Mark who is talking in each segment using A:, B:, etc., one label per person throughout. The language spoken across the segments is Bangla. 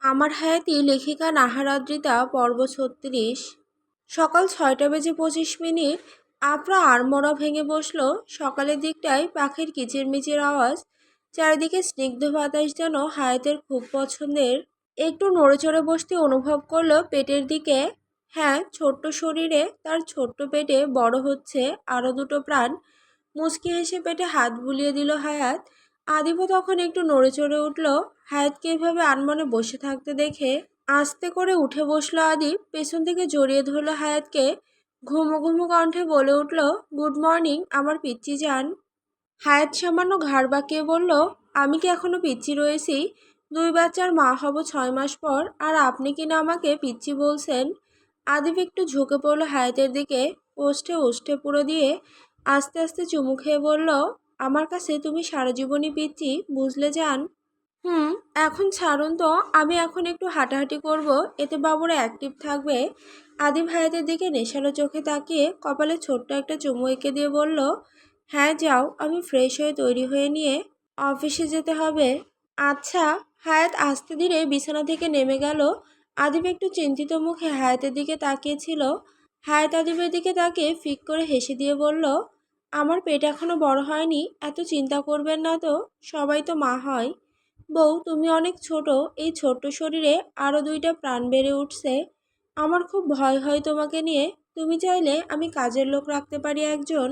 A: আমার হায়াতি লেখিকা নাহার আদ্রিতা পর্ব ৩৬। সকাল ৬টা বেজে ২৫ মিনিট। আফরা আড়মোড়া ভেঙে বসলো। সকালের দিকটায় পাখির কিচিরমিচির আওয়াজ, চারিদিকে স্নিগ্ধ বাতাস যেন হায়াতের খুব পছন্দের। একটু নড়েচড়ে বসতে অনুভব করলো পেটের দিকে। হ্যাঁ, ছোট্ট শরীরে তার ছোট্ট পেটে বড় হচ্ছে আরও দুটো প্রাণ। মুচকি হেসে পেটে হাত বুলিয়ে দিল হায়াত। আদিবও তখন একটু নড়েচড়ে উঠল। হায়াতকে এভাবে আনমনে বসে থাকতে দেখে আস্তে করে উঠে বসলো আদিব। পেছন থেকে জড়িয়ে ধরলো হায়াতকে। ঘুমো ঘুমো কণ্ঠে বলে উঠল, গুড মর্নিং আমার পিচ্চি যান। হায়াত সামান্য ঘাড় বাঁকিয়ে বলল, আমি কি এখনো পিচ্চি রয়েছি? 2 বাচ্চার মা হব 6 মাস পর, আর আপনি কি না আমাকে পিচ্চি বলছেন? আদিব একটু ঝুঁকে পড়ল হায়াতের দিকে। ওষ্ঠে ওষ্ঠে পুরো দিয়ে আস্তে আস্তে চুমু খেয়ে বলল, আমার কাছে তুমি সারা জীবনই পিচ্চি, বুঝলে যান? হুম, এখন ছাড়ুন তো, আমি এখন একটু হাঁটাহাঁটি করব, এতে বাবুরা অ্যাক্টিভ থাকবে। আদিব হায়াতের দিকে নেশালো চোখে তাকিয়ে কপালে ছোট্ট একটা চুমু এঁকে দিয়ে বলল, হ্যাঁ যাও, আমি ফ্রেশ হয়ে তৈরি হয়ে নিয়ে অফিসে যেতে হবে। আচ্ছা। হায়াত আস্তে ধীরে বিছানা থেকে নেমে গেল। আদিব একটু চিন্তিত মুখে হায়াতের দিকে তাকিয়েছিল। হায়াত আদিবের দিকে তাকিয়ে ফিক করে হেসে দিয়ে বলল, আমার পেট এখনো বড় হয়নি, এত চিন্তা করবেন না তো, সবাই তো মা হয়। বউ, তুমি অনেক ছোট, এই ছোট্ট শরীরে আরও 2টা প্রাণ বেড়ে উঠছে। আমার খুব ভয় হয় তোমাকে নিয়ে। তুমি চাইলে আমি কাজের লোক রাখতে পারি একজন।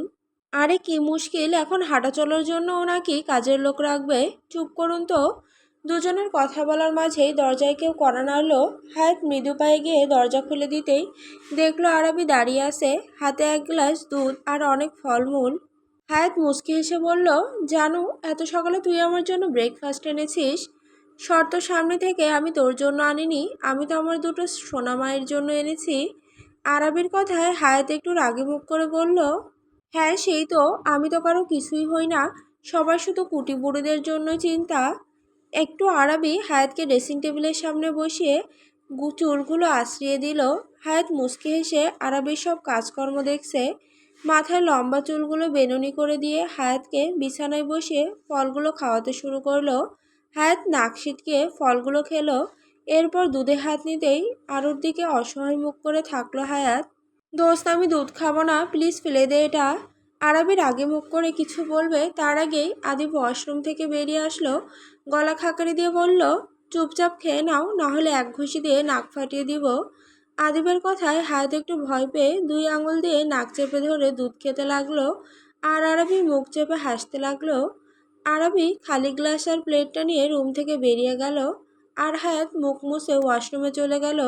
A: আরে কি মুশকিল, এখন হাঁটা চলার জন্যও নাকি কাজের লোক রাখবে? চুপ করুন তো। দুজনের কথা বলার মাঝেই দরজায় কেউ কড়া নাড়ল। হায়াত মৃদু পায়ে গিয়ে দরজা খুলে দিতেই দেখলো আরবি দাঁড়িয়ে আছে, হাতে 1 গ্লাস দুধ আর অনেক ফলমূল। হায়াত মুচকি হেসে বলল, জানু, এত সকালে তুই আমার জন্য ব্রেকফাস্ট এনেছিস? শর্ত সামনে থেকে আমি তোর জন্য আনিনি, আমি তো আমার দুটো সোনা মায়ের জন্য এনেছি। আরবির কথায় হায়াত একটু রাগে মুখ করে বলল, হ্যাঁ সেই তো, আমি তো কারো কিছুই হই না, সবার শুধু কুটি বুড়িদের জন্যই চিন্তা। একটু আরবি হায়াতকে ড্রেসিং টেবিলের সামনে বসিয়ে চুলগুলো আশ্রিয়ে দিল। হায়াত মুচকি হেসে আরবির সব কাজকর্ম দেখছে। মাথায় লম্বা চুলগুলো বেনুনি করে দিয়ে হায়াতকে বিছানায় বসিয়ে ফলগুলো খাওয়াতে শুরু করলো। হায়াত নাক সিটকে ফলগুলো খেলো। এরপর দুধে হাত নিতেই আরুর দিকে অসহায় মুখ করে থাকলো হায়াত। দোস্ত, আমি দুধ খাবো না, প্লিজ ফেলে দে এটা। আরবি রাগে মুখ করে কিছু বলবে তার আগেই আদিব ওয়াশরুম থেকে বেরিয়ে আসলো। গলা খাকারি দিয়ে বলল, চুপচাপ খেয়ে নাও, নাহলে এক ঘুষি দিয়ে নাক ফাটিয়ে দিব। আদিবের কথায় হায়াত একটু ভয় পেয়ে 2 আঙুল দিয়ে নাক চেপে ধরে দুধ খেতে লাগলো। আর আরবি মুখ চেপে হাসতে লাগলো। আরবি খালি গ্লাস আর প্লেটটা নিয়ে রুম থেকে বেরিয়ে গেল। আর হায়াত মুখ মুছে ওয়াশরুমে চলে গেল।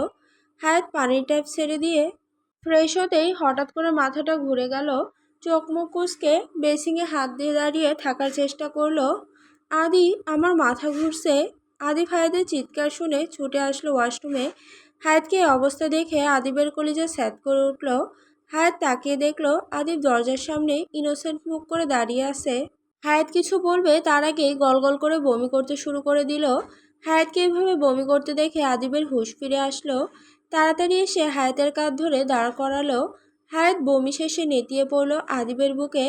A: হায়াত পানির ট্যাপ ছেড়ে দিয়ে ফ্রেশ হতেই হঠাৎ করে মাথাটা ঘুরে গেল। চোখ মুখ কুঁচকে বেসিংয়ে হাত দিয়ে দাঁড়িয়ে থাকার চেষ্টা করলো। আদি, আমার মাথা ঘুরছে। আদিব হায়াতের চিৎকার শুনে ছুটে আসলো ওয়াশরুমে। হায়াতকে এই অবস্থা দেখে আদিবের কলিজা স্যাঁত করে উঠল। হায়াত তাকিয়ে দেখলো আদিব দরজার সামনে ইনোসেন্ট মুখ করে দাঁড়িয়ে আছে। হায়াত কিছু বলবে তার আগেই গলগল করে বমি করতে শুরু করে দিল। হায়াতকে এভাবে বমি করতে দেখে আদিবের হুঁশ ফিরে আসলো। তাড়াতাড়ি এসে হায়াতের কাঁধ ধরে দাঁড় করালো। হায়াত বমি শেষে নেতিয়ে পড়ল আদিবের বুকে।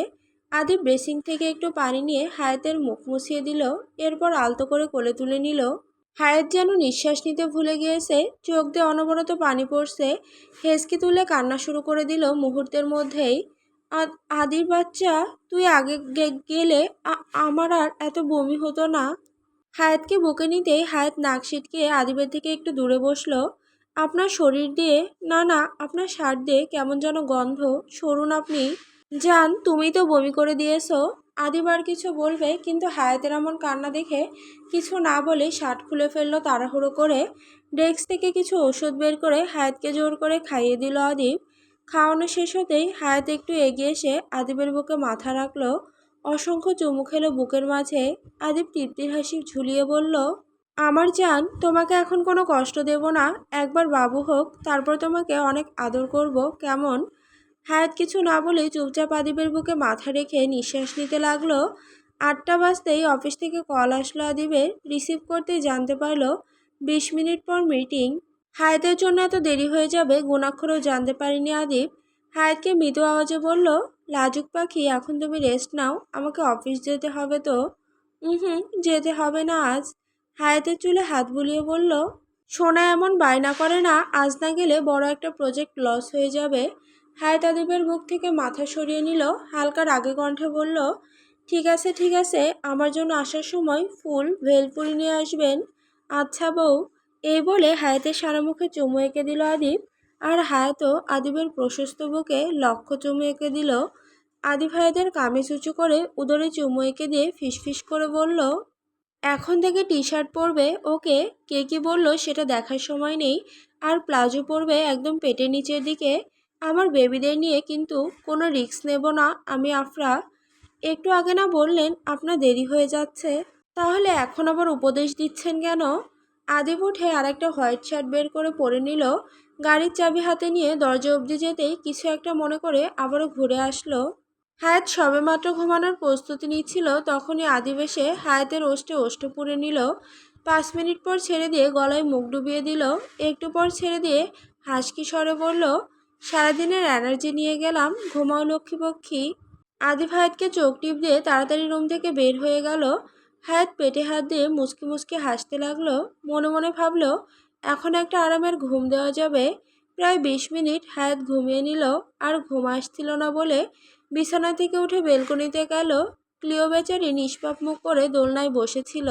A: আদিব ড্রেসিং থেকে একটু পানি নিয়ে হায়াতের মুখ মুছিয়ে দিল। এরপর আলতো করে কোলে তুলে নিল। হায়াত যেন নিঃশ্বাস নিতে ভুলে গিয়েছে, চোখ দিয়ে অনবরত পানি পড়ছে। হেঁচকি তুলে কান্না শুরু করে দিল মুহূর্তের মধ্যেই। আদির বাচ্চা, তুই আগে গেলে আমার আর এত বমি হতো না। হায়াতকে বুকে নিতেই হায়াত নাক সিটকে আদিবের থেকে একটু দূরে বসলো। আপনার শরীর দিয়ে, না না, আপনার শার্ট দিয়ে কেমন যেন গন্ধ, সরুন আপনি। জান, তুমি তো বমি করে দিয়েছো। আদিব আর কিছু বলবে, কিন্তু হায়াতের এমন কান্না দেখে কিছু না বলে শার্ট খুলে ফেললো তাড়াহুড়ো করে। ডেস্ক থেকে কিছু ওষুধ বের করে হায়াতকে জোর করে খাইয়ে দিল আদিব। খাওয়ানো শেষ হতেই হায়াত একটু এগিয়ে এসে আদিবের বুকে মাথা রাখলো। অসংখ্য চুমু খেলো বুকের মাঝে। আদিব তৃপ্তির হাসি ঝুলিয়ে বলল, আমার জান, তোমাকে এখন কোনো কষ্ট দেব না। একবার বাবু হোক, তারপর তোমাকে অনেক আদর করব, কেমন? হায়াত কিছু না বলেই চুপচাপ আদিবের বুকে মাথা রেখে নিঃশ্বাস নিতে লাগলো। 8টা বাজতেই অফিস থেকে কল আসলো আদিবের। রিসিভ করতেই জানতে পারলো 20 মিনিট পর মিটিং। হায়াতের জন্য এত দেরি হয়ে যাবে গুণাক্ষরেও জানতে পারিনি আদিব। হায়াতকে মৃদু আওয়াজে বলল, লাজুক পাখি, এখন তুমি রেস্ট নাও, আমাকে অফিস যেতে হবে তো। হুম, যেতে হবে না আজ। হায়াতের চুলে হাত বুলিয়ে বলল, সোনা এমন বায়না করে না আজ না গেলে বড় একটা প্রজেক্ট লস হয়ে যাবে। হায়াত আদিবের বুক থেকে মাথা সরিয়ে নিল, হালকা রাগে কণ্ঠে বলল, ঠিক আছে ঠিক আছে, আমার জন্য আসার সময় ফুল ভেলপুরি নিয়ে আসবেন। আচ্ছা বউ। এই বলে হায়াতের সারা মুখে চুমু এঁকে দিল আদিব। আর হায়াতও আদিবের প্রশস্ত বুকে লক্ষ্য চুমু এঁকে দিল। আদিব হায়াতের কামিজ উঁচু করে উদরে চুমু এঁকে দিয়ে ফিসফিস করে বলল, এখন থেকে টি শার্ট পরবে ওকে, কে কি বললো সেটা দেখার সময় নেই। আর প্লাজো পরবে একদম পেটের নিচের দিকে। আমার বেবিদের নিয়ে কিন্তু কোনো রিস্ক নেব না আমি আফরা। একটু আগে না বললেন আপনার দেরি হয়ে যাচ্ছে, তাহলে এখন আবার উপদেশ দিচ্ছেন কেন? আদিব উঠে আরেকটা হোয়াইট শার্ট বের করে পরে নিল। গাড়ির চাবি হাতে নিয়ে দরজা অবধি যেতেই কিছু একটা মনে করে আবারও ঘুরে আসলো। হায়াত সবেমাত্র ঘুমানোর প্রস্তুতি নিচ্ছিল, তখনই আদিব এসে হায়াতের ওষ্ঠে ওষ্ঠ পুড়ে নিল। 5 মিনিট পর ছেড়ে দিয়ে গলায় মুখ ডুবিয়ে দিল। একটু পর ছেড়ে দিয়ে হাসকি স্বরে বলল, সারাদিনের এনার্জি নিয়ে গেলাম, ঘুমাও লক্ষ্মীপক্ষী। আদিব হায়াতকে চোখ টিপ দিয়ে তাড়াতাড়ি রুম থেকে বের হয়ে গেল। হায়াত পেটে হাত দিয়ে মুচকি মুচকি হাসতে লাগলো। মনে মনে ভাবলো, এখন একটা আরামের ঘুম দেওয়া যাবে। প্রায় 20 মিনিট হায়াত ঘুমিয়ে নিল। আর ঘুম আসছিল না বলে বিছানা থেকে উঠে বেলকনিতে গেল। ক্লিও বেচারি নিষ্পাপ মুখ করে দোলনায় বসেছিল।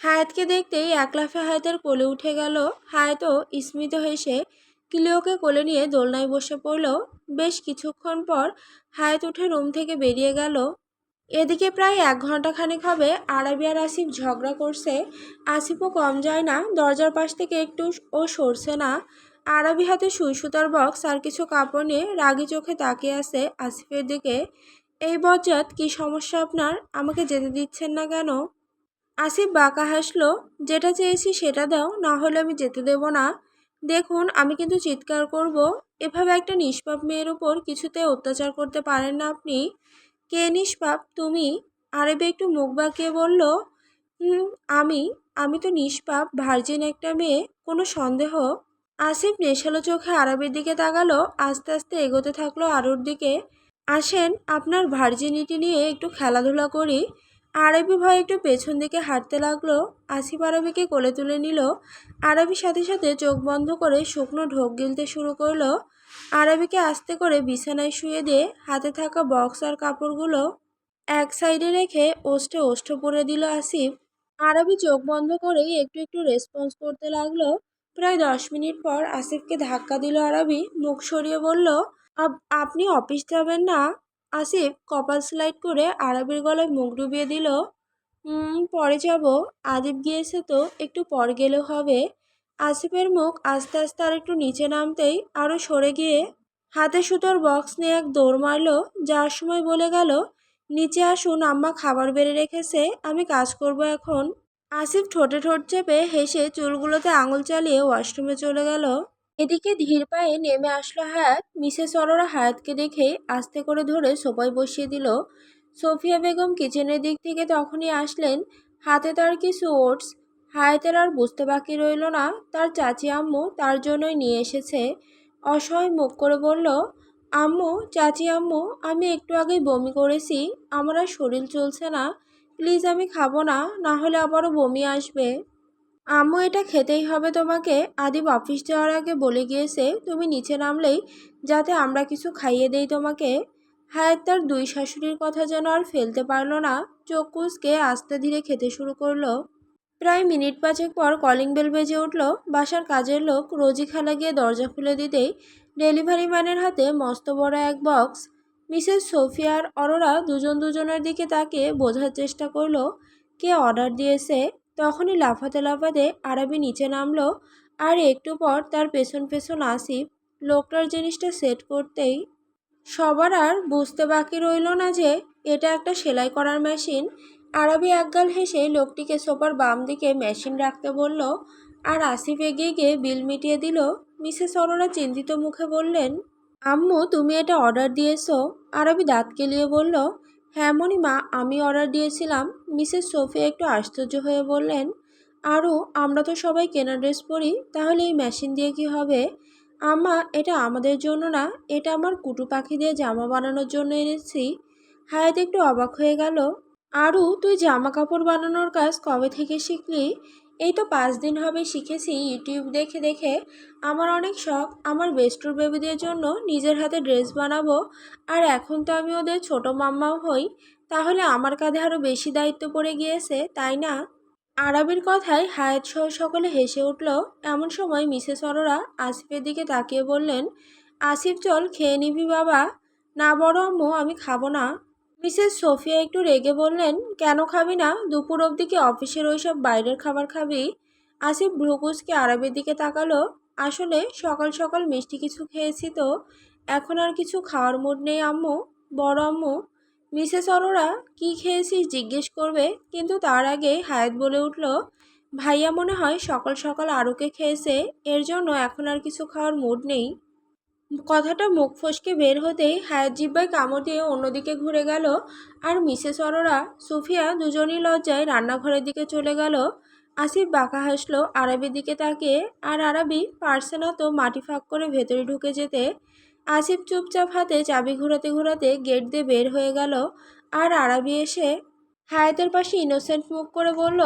A: হায়াতকে দেখতেই এক লাফে হায়াতের কোলে উঠে গেল। হায়াতও স্মিত হেসে ক্লিওকে কোলে নিয়ে দোলনায় বসে পড়ল। বেশ কিছুক্ষণ পর হায়াত উঠে রুম থেকে বেরিয়ে গেল। এদিকে প্রায় 1 ঘন্টা খানেক হবে আরাবি আর আসিফ ঝগড়া করছে। আসিফও কম যায় না, দরজার পাশ থেকে একটু ও সরছে না। আরাবি হাতে সুই সুতার বক্স আর কিছু কাপড় নিয়ে রাগি চোখে তাকিয়ে আছে আসিফের দিকে। এই বজ্জাত, কি সমস্যা আপনার? আমাকে যেতে দিচ্ছেন না কেন? আসিফ বাঁকা হাসলো, যেটা চেয়েছি সেটা দাও, না হলে আমি যেতে দেব না। দেখুন আমি কিন্তু চিৎকার করব। এভাবে একটা নিষ্পাপ মেয়ের উপর কিছুতে অত্যাচার করতে পারেন না আপনি। কে নিষ্পাপ? তুমি? আরবি একটু মুখ বাঁকিয়ে বলল, হুম, আমি আমি তো নিষ্পাপ ভার্জিন একটা মেয়ে, কোনো সন্দেহ? আসিফ নেশালো চোখে আরবের দিকে তাকালো, আস্তে আস্তে এগোতে থাকলো আরুর দিকে। আসেন আপনার ভার্জিনিটি নিয়ে একটু খেলাধুলা করি। আরবি ভয় একটু পেছন দিকে হাঁটতে লাগলো। আসিফ আরবিকে কোলে তুলে নিল। আরবির সাথে সাথে চোখ বন্ধ করে শুকনো ঢোক গিলতে শুরু করলো। আরবিকে আস্তে করে বিছানায় শুয়ে দিয়ে হাতে থাকা বক্স আর কাপড়গুলো এক সাইডে রেখে ওষ্ঠে ওষ্ঠ পরে দিল আসিফ। আরবি চোখ বন্ধ করেই একটু একটু রেসপন্স করতে লাগলো। প্রায় 10 মিনিট পর আসিফকে ধাক্কা দিল আরবি, মুখ সরিয়ে বলল, আপনি অফিস যাবেন না? আসিফ কপাল স্লাইড করে আরবির গলায় মুখ ডুবিয়ে দিল। পরে যাব। আদিব গিয়েছে তো, একটু পর গেলেও হবে। আসিফের মুখ আস্তে আস্তে আর একটু নিচে নামতেই আরও সরে গিয়ে হাতে সুতোর বক্স নিয়ে এক দৌড় মারল। যাওয়ার সময় বলে গেল, নিচে আসুন, আম্মা খাবার বেড়ে রেখেছে, আমি কাজ করব এখন। আসিফ ঠোঁটে ঠোঁট চেপে হেসে চুলগুলোতে আঙুল চালিয়ে ওয়াশরুমে চলে গেল। এদিকে ধীর পায়ে নেমে আসলো হায়াত। মিসেস অরোরা হায়াতকে দেখে আস্তে করে ধরে সোফায় বসিয়ে দিল। সোফিয়া বেগম কিচেনের দিক থেকে তখনই আসলেন, হাতে তার কিছু ওটস। হায়াতের আর বুঝতে বাকি রইল না তার চাচি আম্মু তার জন্যই নিয়ে এসেছে। অসহায় মুখ করে বলল, আম্মু, চাচি আম্মু, আমি একটু আগেই বমি করেছি, আমার আর শরীর চলছে না, প্লিজ আমি খাবো না, না হলে আবারও বমি আসবে। আম্মু, এটা খেতেই হবে তোমাকে, আদিব অফিস যাওয়ার আগে বলে গিয়েছে তুমি নিচে নামলেই যাতে আমরা কিছু খাইয়ে দেই তোমাকে। হায়াত তার দুই শাশুড়ির কথা যেন আর ফেলতে পারল না, চোখ কুঁচকে আস্তে ধীরে খেতে শুরু করলো। প্রায় মিনিট 5 পর কলিং বেল বেজে উঠল। বাসার কাজের লোক রোজি খালা গিয়ে দরজা খুলে দিতেই ডেলিভারি ম্যানের হাতে মস্ত বড় এক বক্স। মিসেস সোফিয়া আর অরোরা দুজন দুজনের দিকে তাকিয়ে বোঝার চেষ্টা করলো কে অর্ডার দিয়েছে। তখনই লাফাতে লাফাতে আরবি নিচে নামলো। আর একটু পর তার পেছন পেছন আসিফ। লোকটার জিনিসটা সেট করতেই সবার আর বুঝতে বাকি রইল না যে এটা একটা সেলাই করার মেশিন। আরবি একগাল হেসে লোকটিকে সোফার বাম দিকে মেশিন রাখতে বলল। আর আসিফ এগিয়ে গিয়ে বিল মিটিয়ে দিল। মিসেস অরোরা চিন্তিত মুখে বললেন, আম্মু, তুমি এটা অর্ডার দিয়েছো? আরবি দাঁত কেলিয়ে বলল, হ্যাঁ মণিমা, আমি অর্ডার দিয়েছিলাম। মিসেস সোফিয়া একটু আশ্চর্য হয়ে বললেন, আরও আমরা তো সবাই কেনা ড্রেস পরি, তাহলে এই মেশিন দিয়ে কি হবে? আম্মা, এটা আমাদের জন্য না, এটা আমার কুটু পাখি দিয়ে জামা বানানোর জন্য এনেছি। হায়াত একটু অবাক হয়ে গেল। আরু, তুই জামা কাপড় বানানোর কাজ কবে থেকে শিখলি? এই তো 5 দিন হবে শিখেছি ইউটিউব দেখে দেখে। আমার অনেক শখ আমার বেস্টুর বেবিদের জন্য নিজের হাতে ড্রেস বানাবো। আর এখন তো আমি ওদের ছোট মাম্মাও হই। তাহলে আমার কাঁধে আরো বেশি দায়িত্ব পড়ে গিয়েছে, তাই না? আরবের কথায় হায়াত সহ সকলে হেসে উঠল। এমন সময় মিসেস অরোরা আসিফের দিকে তাকিয়ে বললেন, আসিফ চল খেয়ে নিবি বাবা। না বড় আম্মু, আমি খাবো না। মিসেস সোফিয়া একটু রেগে বললেন, কেন খাবি না? দুপুর অবধি কি অফিসের ওইসব বাইরের খাবার খাবি? আসিফ ভ্রুকুচকে আরবের দিকে তাকালো। আসলে সকাল সকাল মিষ্টি কিছু খেয়েছি তো, এখন আর কিছু খাওয়ার মুড নেই আম্মু। বড় আম্মু। মিসেস অরোরা কি খেয়েছিস জিজ্ঞেস করবে, কিন্তু তার আগে হায়াত বলে উঠল, ভাইয়া মনে হয় সকাল সকাল আরুকে খেয়েছে, এর জন্য এখন আর কিছু খাওয়ার মুড নেই। কথাটা মুখ ফসকে বের হতেই হায়াত জিহ্বায় কামড় দিয়ে অন্যদিকে ঘুরে গেল। আর মিসেস অরোরা সুফিয়া দুজনই লজ্জায় রান্নাঘরের দিকে চলে গেল। আসিফ বাঁকা হাসলো আরবির দিকে তাকিয়ে, আর আরবি পারছে না তো মাটি ফাঁক করে ভেতরে ঢুকে যেতে। আসিফ চুপচাপ হাতে চাবি ঘোরাতে ঘোরাতে গেট দিয়ে বের হয়ে গেল। আর আরবি এসে হায়াতের পাশে ইনোসেন্ট মুখ করে বলল,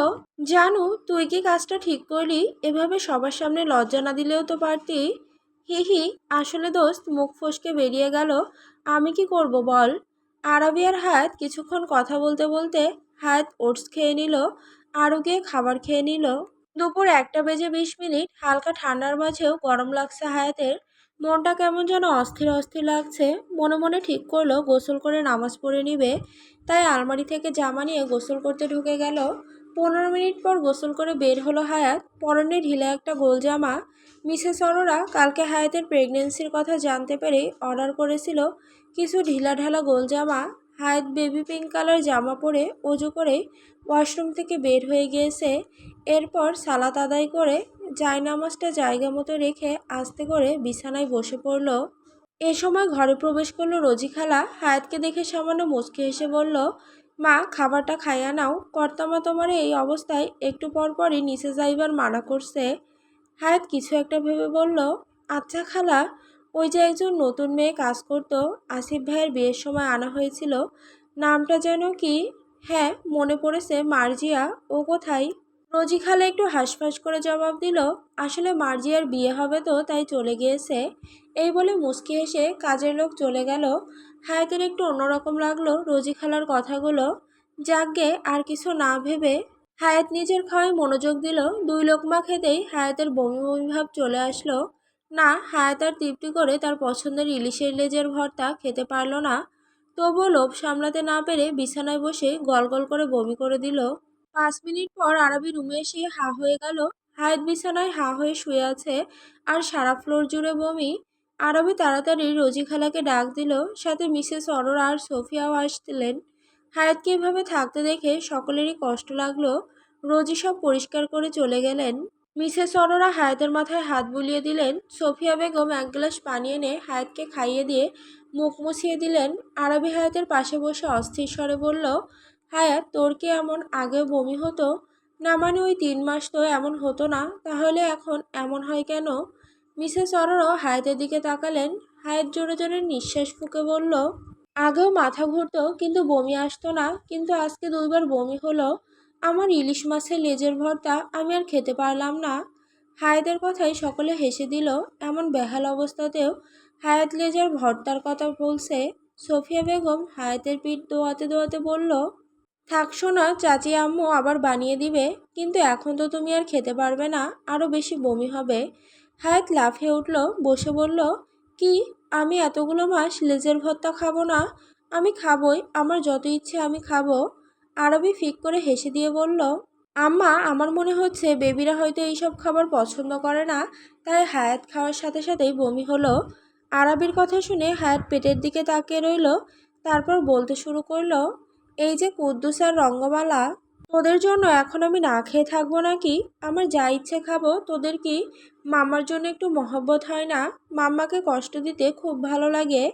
A: জানু তুই কি কাজটা ঠিক করলি? এভাবে সবার সামনে লজ্জা না দিলেও তো পারতি। হি হি। আসলে দোস্ত, মুখ ফসকে বেরিয়ে গেল। আমি কি করব বল? আরবি আর হায়াত কিছুক্ষণ কথা বলতে বলতে হায়াত ওটস খেয়ে নিল, আরও গিয়ে খাবার খেয়ে নিল। দুপুর 1:20 হালকা ঠান্ডার মাঝেও গরম লাগছে হায়াতের। মনটা কেমন যেন অস্থির অস্থির লাগছে। মনে মনে ঠিক করলো গোসল করে নামাজ পড়ে নিবে। তাই আলমারি থেকে জামা নিয়ে গোসল করতে ঢুকে গেল। 15 মিনিট পর গোসল করে বের হলো হায়াত, পরনে ঢিলে একটা গোল জামা। মিসেস অরোরা কালকে হায়াতের প্রেগনেন্সির কথা জানতে পেরে অর্ডার করেছিল কিছু ঢিলা ঢালা গোল জামা। হায়াত বেবি পিঙ্ক কালার জামা পরে অজু করে ওয়াশরুম থেকে বের হয়ে গিয়েছে। এরপর সালাত আদায় করে জায়নামাজটা জায়গা মতো রেখে আস্তে করে বিছানায় বসে পড়ল। এ সময় ঘরে প্রবেশ করলো রোজি খালা। হায়াতকে দেখে সামান্য মুচকি হেসে বলল, মা খাবারটা খাইয়া নাও, কর্তামা তোমার এই অবস্থায় একটু পর পরই নিচে যাইবার মানা করছে। হায়াত কিছু একটা ভেবে বলল, আচ্ছা খালা, ওই যে একজন নতুন মেয়ে কাজ করতো, আসিফ ভাইয়ের বিয়ের সময় আনা হয়েছিল, নামটা যেন কি? হ্যাঁ মনে পড়েছে, মার্জিয়া। ও কোথায়? রোজি খালা একটু হাঁসফাঁস করে জবাব দিল, আসলে মার্জিয়ার বিয়ে হবে তো তাই চলে গিয়েছে। এই বলে মুচকি হেসে কাজের লোক চলে গেল। হায়াতের একটু অন্যরকম লাগলো রোজি খালার কথাগুলো। যাকগে, আর কিছু না ভেবে হায়াত নিজের খাওয়ায় মনোযোগ দিল। 2 লোকমা খেতেই হায়াতের বমি বমি ভাব চলে আসলো। না, হায়াত আর তৃপ্তি করে তার পছন্দের ইলিশের লেজের ভর্তা খেতে পারল না। তবুও লোভ সামলাতে না পেরে বিছানায় বসে গল গল করে বমি করে দিল। 5 মিনিট পর আরবি রুমে এসে হা হয়ে গেল। হায়াত বিছানায় হা হয়ে শুয়ে আছে, আর সারা ফ্লোর জুড়ে বমি। আরবি তাড়াতাড়ি রোজি খালাকে ডাক দিল, সাথে মিসেস অরোরা আর সোফিয়াও আসছিলেন। হায়াতকে এভাবে থাকতে দেখে সকলেরই কষ্ট লাগলো। রোজি সব পরিষ্কার করে চলে গেলেন। মিসেস অরোরা হায়াতের মাথায় হাত বুলিয়ে দিলেন। সোফিয়া বেগম এক গ্লাস পানি এনে হায়াতকে খাইয়ে দিয়ে মুখ মুছিয়ে দিলেন। আরবি হায়াতের পাশে বসে অস্থির স্বরে বলল, হায়াত তোর কি এমন আগেও বমি হতো? না মানে ওই 3 মাস তো এমন হতো না, তাহলে এখন এমন হয় কেন? মিসেস অরোরা হায়াতের দিকে তাকালেন। হায়াত জোরে জোরে নিঃশ্বাস ফুঁকে বলল, আগেও মাথা ঘুরতো কিন্তু বমি আসতো না, কিন্তু আজকে 2বার বমি হলো। আমার ইলিশ মাছের লেজের ভর্তা আমি আর খেতে পারলাম না। হায়াতের কথায় সকলে হেসে দিল। এমন বেহাল অবস্থাতেও হায়াত লেজের ভর্তার কথা বলছে। সোফিয়া বেগম হায়াতের পিঠ দোয়াতে দোয়াতে বলল, থাক শোনা, চাচি আম্মু আবার বানিয়ে দিবে, কিন্তু এখন তো তুমি আর খেতে পারবে না, আরও বেশি বমি হবে। হায়াত লাফিয়ে উঠল, বসে বলল, কি? আমি এতগুলো মাস লেজের ভর্তা খাবো না? আমি খাবই, আমার যত ইচ্ছে আমি খাবো। আরবি ফিক করে হেসে দিয়ে বলল, আম্মা আমার মনে হচ্ছে বেবিরা হয়তো এইসব খাবার পছন্দ করে না, তাই হায়াত খাওয়ার সাথে সাথেই বমি হলো। আরবির কথা শুনে হায়াত পেটের দিকে তাকিয়ে রইল। তারপর বলতে শুরু করলো, এই যে কুদ্দুস আর রঙ্গমালা, তোদের জন্য এখন আমি না খেয়ে থাকবো নাকি? আমার যা ইচ্ছে খাবো, তোদের কি মাম্মার জন্য একটু মহব্বত হয় না? মাম্মাকে কষ্ট দিতে খুব ভালো লাগে।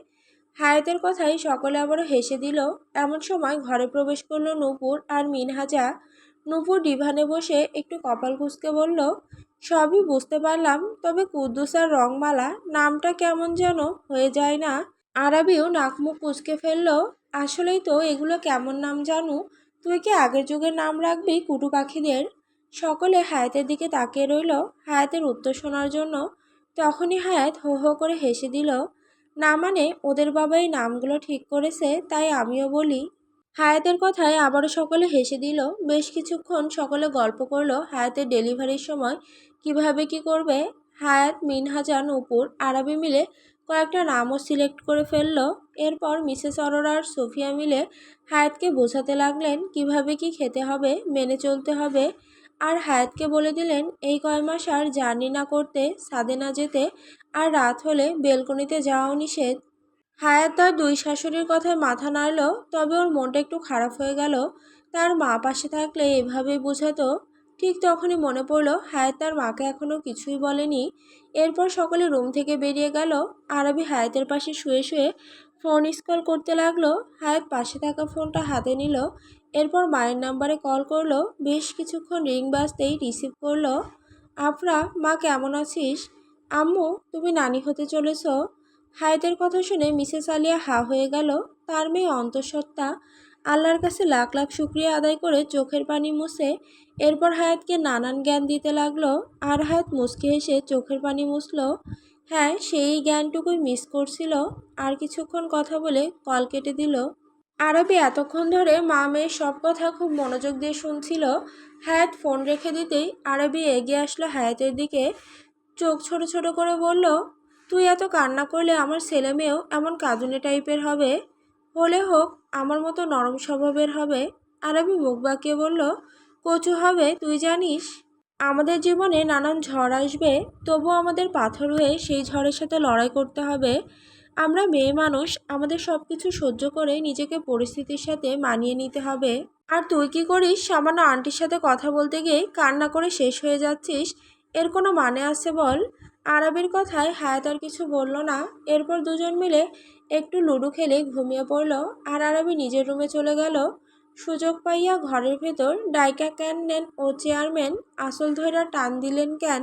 A: হায়াতের কথাই সকলে আবারও হেসে দিল। এমন সময় ঘরে প্রবেশ করলো নূপুর আর মিনহাজা। নূপুর ডিভানে বসে একটু কপাল কুঁচকে বলল, সবই বুঝতে পারলাম, তবে কুদ্দুস আর রংমালা নামটা কেমন যেন হয়ে যায় না? আরাবিও নাক মুখ কুঁচকে ফেলল। আসলেই তো এগুলো কেমন নাম জানু? তুই কি আগের যুগের নাম রাখবি কুটু পাখিদের? সকলে হায়াতের দিকে তাকিয়ে রইল হায়াতের উত্তর শোনার জন্য। তখনই হায়াত হো হো করে হেসে দিল। না মানে ওদের বাবাই নামগুলো ঠিক করেছে, তাই আমিও বলি। হায়াতের কথায় আবারও সকলে হেসে দিল। বেশ কিছুক্ষণ সকলে গল্প করলো হায়াতের ডেলিভারির সময় কিভাবে কি করবে। হায়াত, মিনহাজা, নূপুর, আরাবি মিলে কয়েকটা নামও সিলেক্ট করে ফেললো। এরপর মিসেস অরোরা আর সোফিয়া মিলে হায়াতকে বোঝাতে লাগলেন কিভাবে কি খেতে হবে, মেনে চলতে হবে। আর হায়াতকে বলে দিলেন এই কয় মাস আর জার্নি না করতে, ছাদে না যেতে, আর রাত হলে বেলকনিতে যাওয়াও নিষেধ। হায়াত তার দুই শাশুড়ির কথায় মাথা নাড়ল, তবে ওর মনটা একটু খারাপ হয়ে গেল। তার মা পাশে থাকলে এভাবেই বোঝাতো। ঠিক তখনই মনে পড়ল হায়াত তার মাকে এখনও কিছুই বলেনি। এরপর সকলে রুম থেকে বেরিয়ে গেল। আরবি হায়াতের পাশে শুয়ে শুয়ে ফোন স্ক্রল করতে লাগলো। হায়াত পাশে থাকা ফোনটা হাতে নিল। এরপর মায়ের নাম্বারে কল করলো। বেশ কিছুক্ষণ রিং বাজতেই রিসিভ করলো। আফরা, মা কেমন আছিস? আম্মু, তুমি নানি হতে চলেছ? হায়াতের কথা শুনে মিসেস আলিয়া হা হয়ে গেল। তার মেয়ে অন্তঃসত্ত্বা। আল্লাহর কাছে লাখ লাখ শুক্রিয়া আদায় করে চোখের পানি মুছে এরপর হায়াতকে নানান জ্ঞান দিতে লাগলো। আর হায়াত মুচকি হেসে চোখের পানি মুছল। হ্যাঁ, সেই জ্ঞানটুকুই মিস করছিল। আর কিছুক্ষণ কথা বলে কল কেটে দিল। আরবি এতক্ষণ ধরে মা মেয়ের সব কথা খুব মনোযোগ দিয়ে শুনছিল। হায়াত ফোন রেখে দিতেই আরবি এগিয়ে আসলো হায়াতের দিকে। চোখ ছোট ছোট করে বলল, তুই এত কান্না করলে আমার ছেলে মেয়েও এমন কাঁদুনে টাইপের হবে? হলে হোক, আমার মতো নরম স্বভাবের হবে। আরবি মুখ বাঁকিয়ে বলল, কচু হবে, তুই জানিস আমাদের জীবনে নানান ঝড় আসবে, তবু আমাদের পাথর হয়ে সেই ঝড়ের সাথে লড়াই করতে হবে। আমরা মেয়ে মানুষ, আমাদের সব কিছু সহ্য করে নিজেকে পরিস্থিতির সাথে মানিয়ে নিতে হবে। আর তুই কি করিস? সামান্য আন্টির সাথে কথা বলতে গিয়ে কান্না করে শেষ হয়ে যাচ্ছিস। এর কোনো মানে আছে বল? আরবির কথায় হায়াত আর কিছু বলল না। এরপর দুজন মিলে একটু লুডো খেলে ঘুমিয়ে পড়ল। আর আরবি নিজের রুমে চলে গেল। সুযোগ পাইয়া ঘরের ভেতর ডাইকা ক্যান নেন ও চেয়ারম্যান আসল ধইরা টান দিলেন কেন।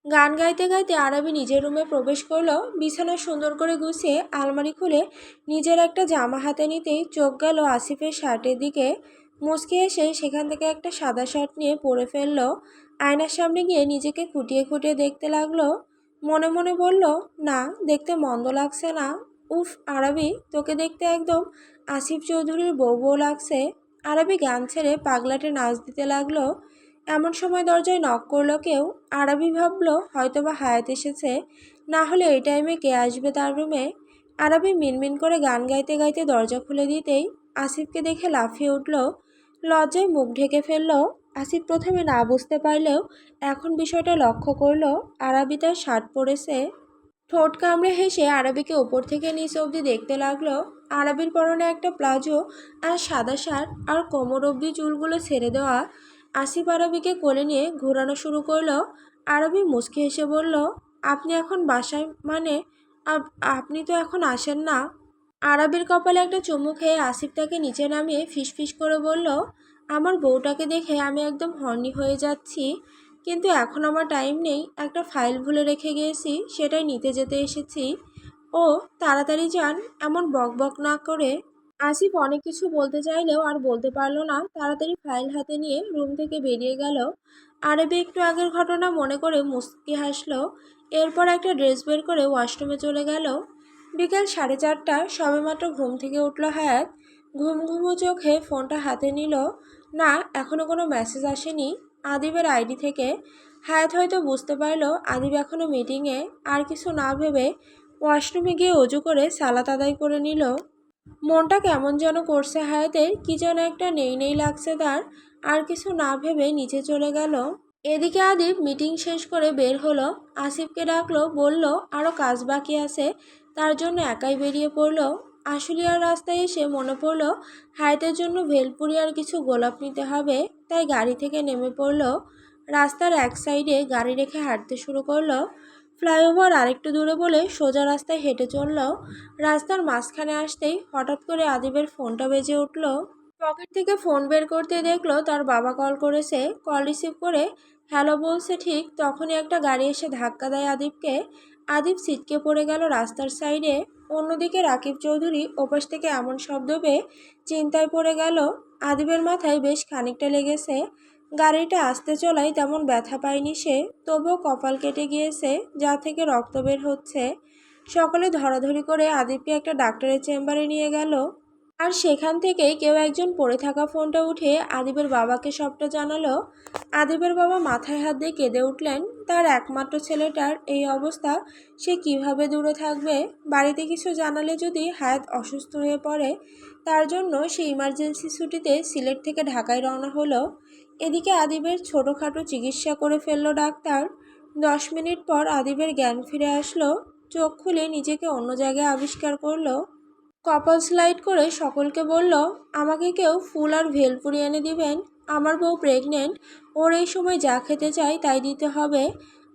A: গান গাইতে গাইতে আরবি নিজের রুমে প্রবেশ করলো। বিছানা সুন্দর করে গুছিয়ে আলমারি খুলে নিজের একটা জামা হাতে নিতেই চোখ গেল আসিফের শার্টের দিকে। মুচকি এসে সেখান থেকে একটা সাদা শার্ট নিয়ে পরে ফেললো। আয়নার সামনে গিয়ে নিজেকে খুঁটিয়ে খুঁটিয়ে দেখতে লাগলো। মনে মনে বলল, না, দেখতে মন্দ লাগছে না। উফ আরবি, তোকে দেখতে একদম আসিফ চৌধুরীর বউ বউ লাগছে। আরবি গান ছেড়ে পাগলাটে নাচ দিতে লাগলো। এমন সময় দরজায় নক করলো কেউ। আরবি ভাবলো হয়তোবা হায়াত এসেছে, না হলে এই টাইমে কে আসবে তার রুমে। আরবি মিনমিন করে গান গাইতে গাইতে দরজা খুলে দিতেই আসিফকে দেখে লাফিয়ে উঠল। লজ্জায় মুখ ঢেকে ফেলল। আসিফ প্রথমে না বুঝতে পারলেও এখন বিষয়টা লক্ষ্য করলো। আরবি তার শার্ট পরেছে। ঠোঁট কামড়ে হেসে আরবিকে ওপর থেকে নিচ অবধি দেখতে লাগলো। আরবির পরনে একটা প্লাজো আর সাদা শার্ট, আর কোমর অবধি চুলগুলো ছেড়ে দেওয়া। আসিফ আরবিকে কোলে নিয়ে ঘোরানো শুরু করলো। আরবি মুচকি হেসে বলল, আপনি এখন বাসায় মানে আপনি তো এখন আসেন না। আরবির কপালে একটা চুমু খেয়ে আসিফ তাকে নিচে নামিয়ে ফিসফিস করে বলল, আমার বউটাকে দেখে আমি একদম হর্নি হয়ে যাচ্ছি, কিন্তু এখন আমার টাইম নেই। একটা ফাইল ভুলে রেখে গিয়েছি, সেটাই নিতে যেতে এসেছি। ও, তাড়াতাড়ি যান, এমন বক বক না করে। আসিফ অনেক কিছু বলতে চাইলেও আর বলতে পারল না। তাড়াতাড়ি ফাইল হাতে নিয়ে রুম থেকে বেরিয়ে গেল। আরবি একটু আগের ঘটনা মনে করে মুচকি হাসলো। এরপর একটা ড্রেস বের করে ওয়াশরুমে চলে গেল। বিকেল 4:30, সবেমাত্র ঘুম থেকে উঠল হায়াত। ঘুম ঘুমো চোখে ফোনটা হাতে নিল। না, এখনও কোনো মেসেজ আসেনি আদিবের আইডি থেকে। হায়াত হয়তো বুঝতে পারল আদিব এখনও মিটিংয়ে। আর কিছু না ভেবে ওয়াশরুমে গিয়ে অজু করে সালাত আদায় করে নিল। মনটা কেমন যেন করছে হায়াতের, কি যেন একটা নেই নেই লাগছে তার। আর কিছু না ভেবে নিচে চলে গেল। এদিকে আদিব মিটিং শেষ করে বের হলো। আসিফকে ডাকলো, বলল আরও কাজ বাকি আছে, তার জন্য একাই বেরিয়ে পড়লো। আশুলিয়ার রাস্তায় এসে মনে পড়লো হায়াতের জন্য ভেলপুরি আর কিছু গোলাপ নিতে হবে, তাই গাড়ি থেকে নেমে পড়লো। রাস্তার এক সাইডে গাড়ি রেখে হাঁটতে শুরু করলো। ফ্লাইওভার আরেকটু দূরে বলে সোজা রাস্তায় হেঁটে চলল। রাস্তার মাঝখানে আসতেই হঠাৎ করে আদিবের ফোনটা বেজে উঠল। পকেট থেকে ফোন বের করতে দেখলো তার বাবা কল করেছে। কল রিসিভ করে হ্যালো বলছে, ঠিক তখনই একটা গাড়ি এসে ধাক্কা দেয় আদিবকে। আদিব ছিটকে পড়ে গেল রাস্তার সাইডে। অন্যদিকে রাকিব চৌধুরী ওপাশ থেকে এমন শব্দ পেয়ে চিন্তায় পড়ে গেল। আদিবের মাথায় বেশ খানিকটা লেগেছে। গাড়িটা আসতে চলায় তেমন ব্যথা পায়নি সে, তবুও কপাল কেটে গিয়েছে যা থেকে রক্ত বের হচ্ছে। সকলে ধরাধরি করে আদিবকে একটা ডাক্তারের চেম্বারে নিয়ে গেল। আর সেখান থেকেই কেউ একজন পড়ে থাকা ফোনটা উঠে আদিবের বাবাকে সবটা জানালো। আদিবের বাবা মাথায় হাত দিয়ে কেঁদে উঠলেন। তার একমাত্র ছেলেটার এই অবস্থা, সে কিভাবে দূরে থাকবে? বাড়িতে কিছু জানালে যদি হায়াত অসুস্থ হয়ে পড়ে, তার জন্য সে ইমার্জেন্সি ছুটিতে সিলেট থেকে ঢাকায় রওনা হলো। এদিকে আদিবের ছোটোখাটো চিকিৎসা করে ফেললো ডাক্তার। 10 মিনিট পর আদিবের জ্ঞান ফিরে আসলো। চোখ খুলে নিজেকে অন্য জায়গায় আবিষ্কার করলো। কপাল স্লাইড করে সকলকে বলল, আমাকে কেউ ফুল আর ভেলপুরি এনে দিবেন। আমার বউ প্রেগনেন্ট, ওর এই সময় যা খেতে চাই তাই দিতে হবে।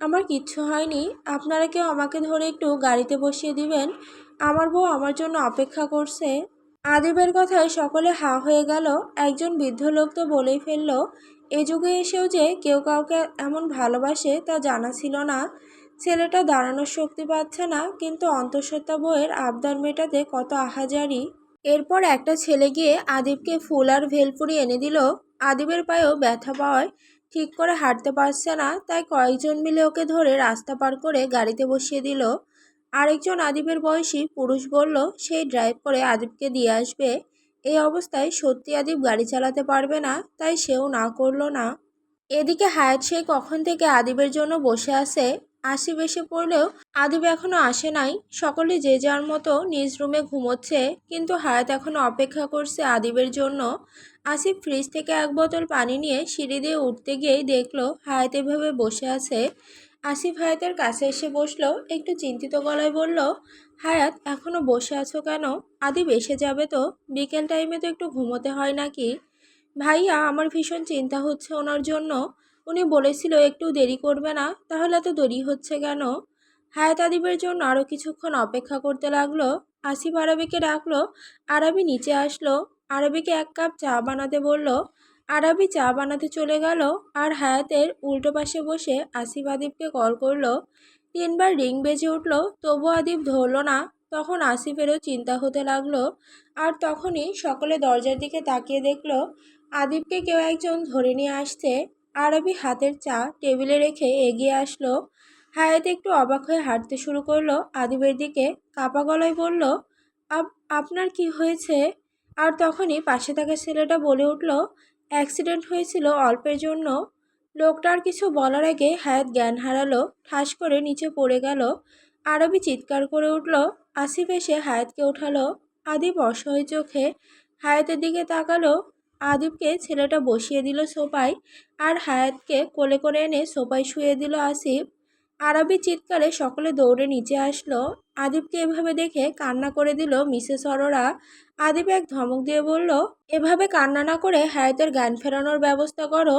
A: আমার কিচ্ছু হয়নি, আপনারা কেউ আমাকে ধরে একটু গাড়িতে বসিয়ে দিবেন। আমার বউ আমার জন্য অপেক্ষা করছে। আদিবের কথায় সকলে হা হয়ে গেল। একজন বৃদ্ধ লোক তো বলেই ফেলল, এ যুগে এসেও যে কেউ কাউকে এমন ভালোবাসে তা জানা ছিল না। ছেলেটা দাঁড়ানোর শক্তি পাচ্ছে না, কিন্তু অন্তঃসত্ত্বা বউয়ের আবদার মেটাতে কত আহাজারি। এরপর একটা ছেলে গিয়ে আদিবকে ফুল আর ভেলপুরি এনে দিল। আদিবের পায়েও ব্যথা পাওয়ায় ঠিক করে হাঁটতে পারছে না, তাই কয়েকজন মিলে ওকে ধরে রাস্তা পার করে গাড়িতে বসিয়ে দিল। আরেকজন আদিবের বয়সী পুরুষ বলল সেই ড্রাইভ করে আদিবকে দিয়ে আসবে। এই অবস্থায় সত্যি আদিব গাড়ি চালাতে পারবে না, তাই সেও না করলো না। এদিকে হায়াত সেই কখন থেকে আদিবের জন্য বসে আছে। আসিফ এসে পড়লেও আদিব এখনো আসে নাই। সকলে যে যার মতো নিজ রুমে ঘুমোচ্ছে, কিন্তু হায়াত এখনো অপেক্ষা করছে আদিবের জন্য। আসিফ ফ্রিজ থেকে এক বোতল পানি নিয়ে সিঁড়ি দিয়ে উঠতে গিয়েই দেখলো হায়াত এভাবে বসে আছে। আসিফ হায়াতের কাছে এসে বসলো, একটু চিন্তিত গলায় বলল, হায়াত এখনো বসে আছো কেন? আদিব এসে যাবে তো, বিকেল টাইমে তো একটু ঘুমোতে হয় নাকি? ভাইয়া, আমার ভীষণ চিন্তা হচ্ছে ওনার জন্য। উনি বলেছিল একটু দেরি করবে না, তাহলে এত দেরি হচ্ছে কেন? হায়াত আদিবের জন্য আরও কিছুক্ষণ অপেক্ষা করতে লাগলো। আসিফ আরবিকে ডাকলো। আরবি নিচে আসলো। আরবিকে এক কাপ চা বানাতে বলল। আরবি চা বানাতে চলে গেল। আর হায়াতের উল্টো পাশে বসে আসিফ আদিবকে কল করলো। 3বার রিং বেজে উঠল, তবু আদিব ধরলো না। তখন আসিফেরও চিন্তা হতে লাগলো। আর তখনই সকলে দরজার দিকে তাকিয়ে দেখলো আদিবকে কেউ একজন ধরে নিয়ে আসছে। আরবি হাতের চা টেবিলে রেখে এগিয়ে আসলো। হায়াত একটু অবাক হয়ে হাঁটতে শুরু করলো আদিবের দিকে। কাপা গলায় বলল, আপনার কি হয়েছে? আর তখনই পাশে থাকা ছেলেটা বলে উঠল, অ্যাক্সিডেন্ট হয়েছিল অল্পের জন্য। লোকটার কিছু বলার আগে হায়াত জ্ঞান হারালো, ঠাস করে নিচে পড়ে গেল। আরবি চিৎকার করে উঠল। আসিফ এসে হায়াতকে উঠালো। আদিব অসহায় চোখে হায়াতের দিকে তাকালো। আদিবকে ছেলেটা বসিয়ে দিল সোফায়, আর হায়াতকে কোলে করে এনে সোফায় শুয়ে দিল আসিফ। আরবি চিৎকারে সকলে দৌড়ে নিচে আসলো। আদিবকে এভাবে দেখে কান্না করে দিল মিসেস অরোরা। আদিব এক ধমক দিয়ে বলল, এভাবে কান্না না করে হায়াতের জ্ঞান ফেরানোর ব্যবস্থা করো।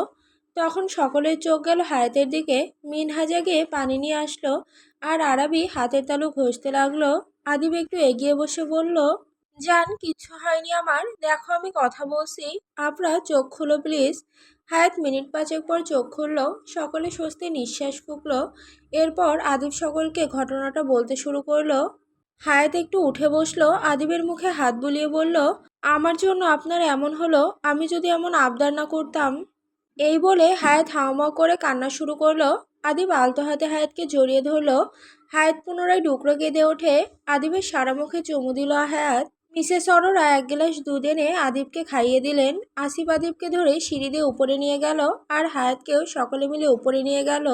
A: তখন সকলের চোখ গেল হায়াতের দিকে। মিনহাজা গিয়ে পানি নিয়ে আসলো। আর আরবি হাতের তালু ঘষতে লাগলো। আদিব একটু এগিয়ে বসে বলল, জান, কিচ্ছু হয়নি আমার, দেখো আমি কথা বলছি। আপনারা চোখ খুলো প্লিজ। হায়াত মিনিট পাঁচেক পর চোখ খুলল। সকলে স্বস্তি নিঃশ্বাস ফুঁকলো। এরপর আদিব সকলকে ঘটনাটা বলতে শুরু করলো। হায়াত একটু উঠে বসলো। আদিবের মুখে হাত বুলিয়ে বলল, আমার জন্য আপনার এমন হলো, আমি যদি এমন আবদার না করতাম। এই বলে হায়াত হাউমাউ করে কান্না শুরু করলো। আদিব আলতো হাতে হায়াতকে জড়িয়ে ধরলো। হায়াত পুনরায় ডুকরো কেঁদে ওঠে। আদিবের সারা মুখে চুমু দিল হায়াত। মিসেস অরোরা এক গ্লাস দুধ এনে আদিবকে খাইয়ে দিলেন। আসিফ আদিবকে ধরে সিঁড়ি দিয়ে উপরে নিয়ে গেল, আর হায়াতকেও সকলে মিলে উপরে নিয়ে গেল।